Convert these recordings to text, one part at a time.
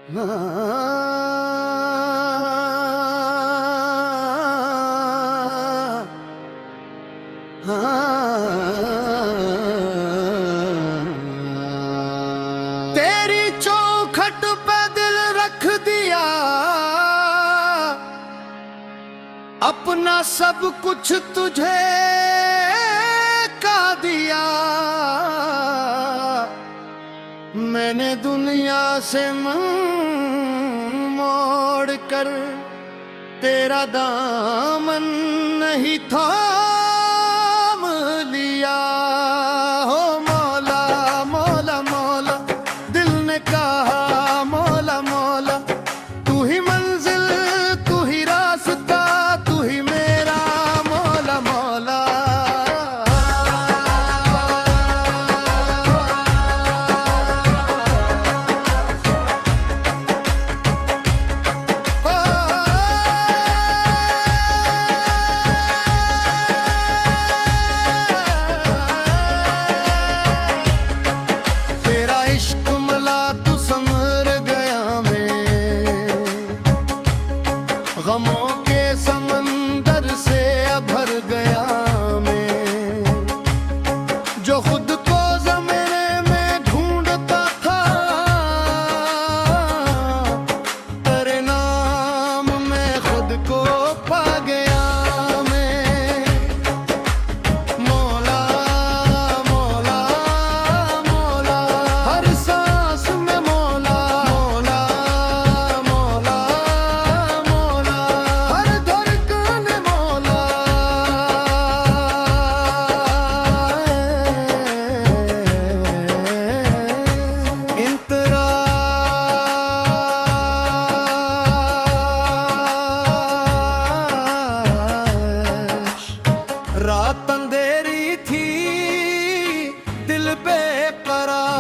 तेरी चौखट पे दिल रख दिया, अपना सब कुछ तुझे का दिया। मैंने दुनिया से मुंह मोड़ कर तेरा दामन नहीं थाम लिया। हो मौला मौला मौला, दिल ने कहा मौला मौला, तू ही मंजिल तू ही रास्ता तू ही मेरा मौला मौला। गमों के समंदर से भर गया मैं, जो खुद को ज़माने में ढूंढता था, तेरे नाम में खुद को पा गया मैं। मौला मौला मौला, हर सांस में मौला मौला मौला, रात अंधेरी थी दिल बेकरार,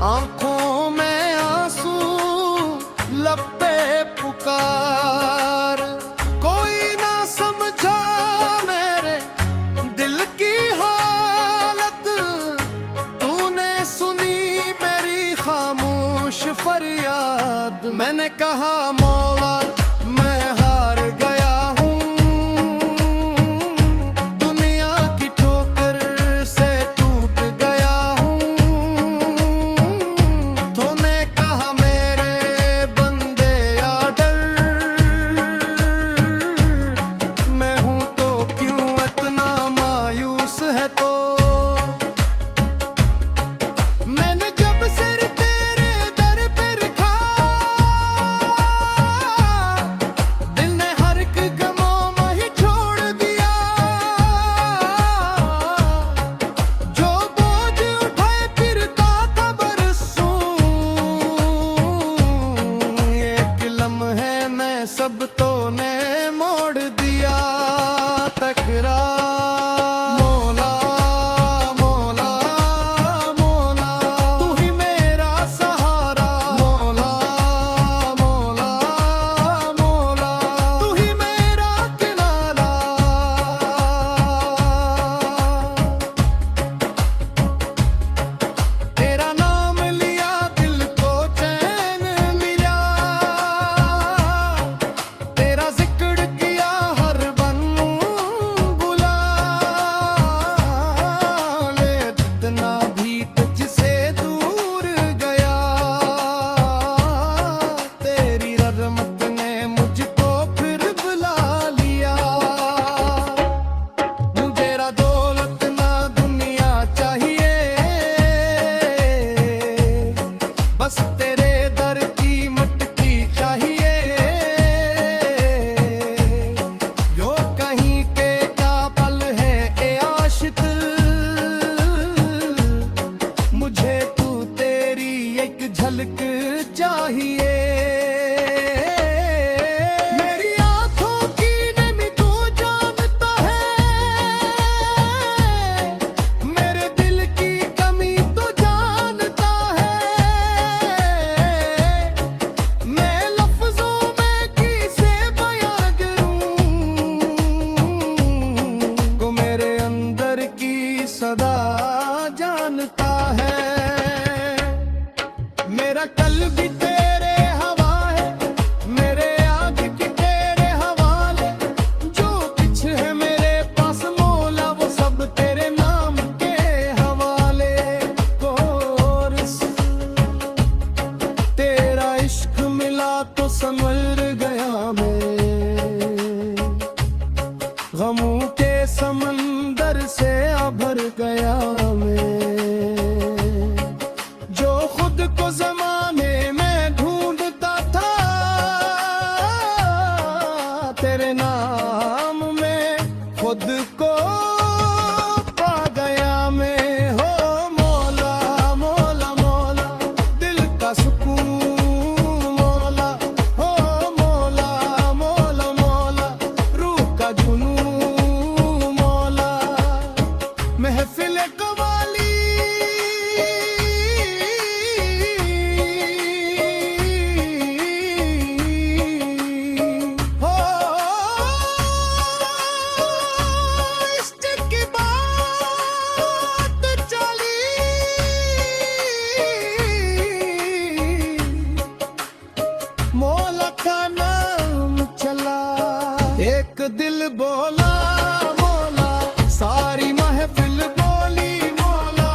आंखों में आंसू लब पे पुकार। कोई ना समझा मेरे दिल की हालत, तूने सुनी मेरी खामोश फरियाद। मैंने कहा मौला मैं हार गया हूँ, दुनिया की ठोकर से टूट गया हूँ। तूने कहा मेरे बंदे आ डर, मैं हूँ तो क्यों इतना मायूस है तो। मैंने जब सिर तेरे दर पे रखा, दिल ने हर एक गमों में ही छोड़ दिया। जो बोझ उठाए फिरता था बरसों, एक लम्हे में सब तो ने मोड़ दिया तकरार। मौला मौला मौला, तू ही मेरा सहारा। मौला मौला मौला, तू ही मेरा किनारा। तेरा नाम लिया दिल को चैन मिला, तेरा जिक्र किया हर बन बुला ले। जितना भी तुझसे दूर गया, तेरी रहमत ने मुझको फिर बुला लिया। मुझे रा दौलत ना दुनिया चाहिए, बस तेरे दर की मटकी चाहिए। जो कहीं के का पल है ए आशिक, मुझे तू तेरी एक झलक चाहिए। मेरी आंखों की नमी तू जानता है, मेरे दिल की कमी तू जानता है। मैं लफ्जों में किसे बयां करूं, को मेरे अंदर की सदा जानता है। मेरा कल भी तेरे हवाले, मेरे आज की तेरे हवाले। जो कुछ है मेरे पास मौला वो सब तेरे नाम के हवाले। कोर्स तेरा इश्क मिला तो संवर गया मैं, गमों के समंदर से भर गया मैं। जो खुद को जमाने में ढूंढता था, तेरे नाम में खुद को पा गया मैं। हो मौला मौला मौला दिल का सुकून मौला, हो मौला मौला मौला रूह का जुनून मौला। महफिल कवाली हो, इश्क की बात चली, मौला का नाम चला। एक दिल बोला मौला, सारी महफिल बोली मौला।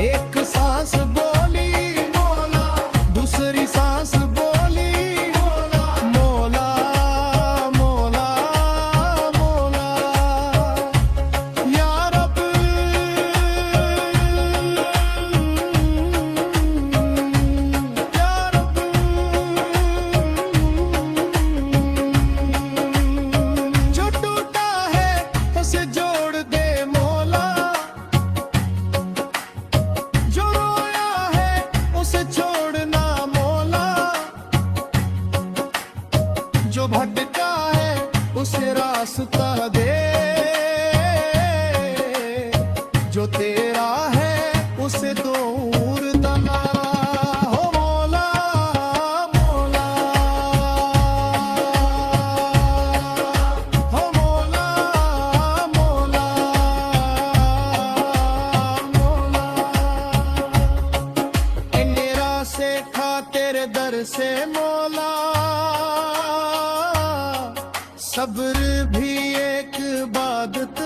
एक सांस बोली मौला, दूसरी सांस बोली मौला। मौला मौला मौला या रब, या रब। जो टूटा है उसे जोड़ दे मौला, जो रोया है उसे छोड़ना मौला। जो भटका है उसे रास्ता दे, जो तेरा है उसे दूर दना। हो मौला मौला, हो मौला मौला मौला। मेरा से खा तेरे दर से मौला, सब्र भी एक इबादत